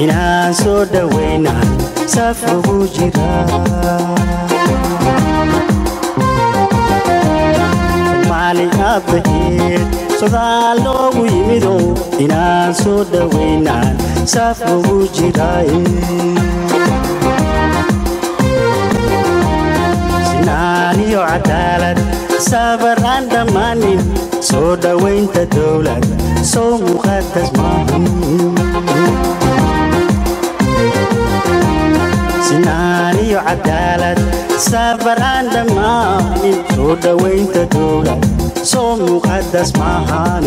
inaan soo dhaweynaan saf ugu jiraa Somali abaheed sodaan loogu yimido inaan soo dhaweynaan saf ugu jiraa sinaan iyo cadaalad sabaraan dhamaanin soo dhaweynta dowlad soo muqadas maahan sinaan iyo cadaalad sabaraan dhamaanin soo dhaweynta dowlad soo muqadas maahan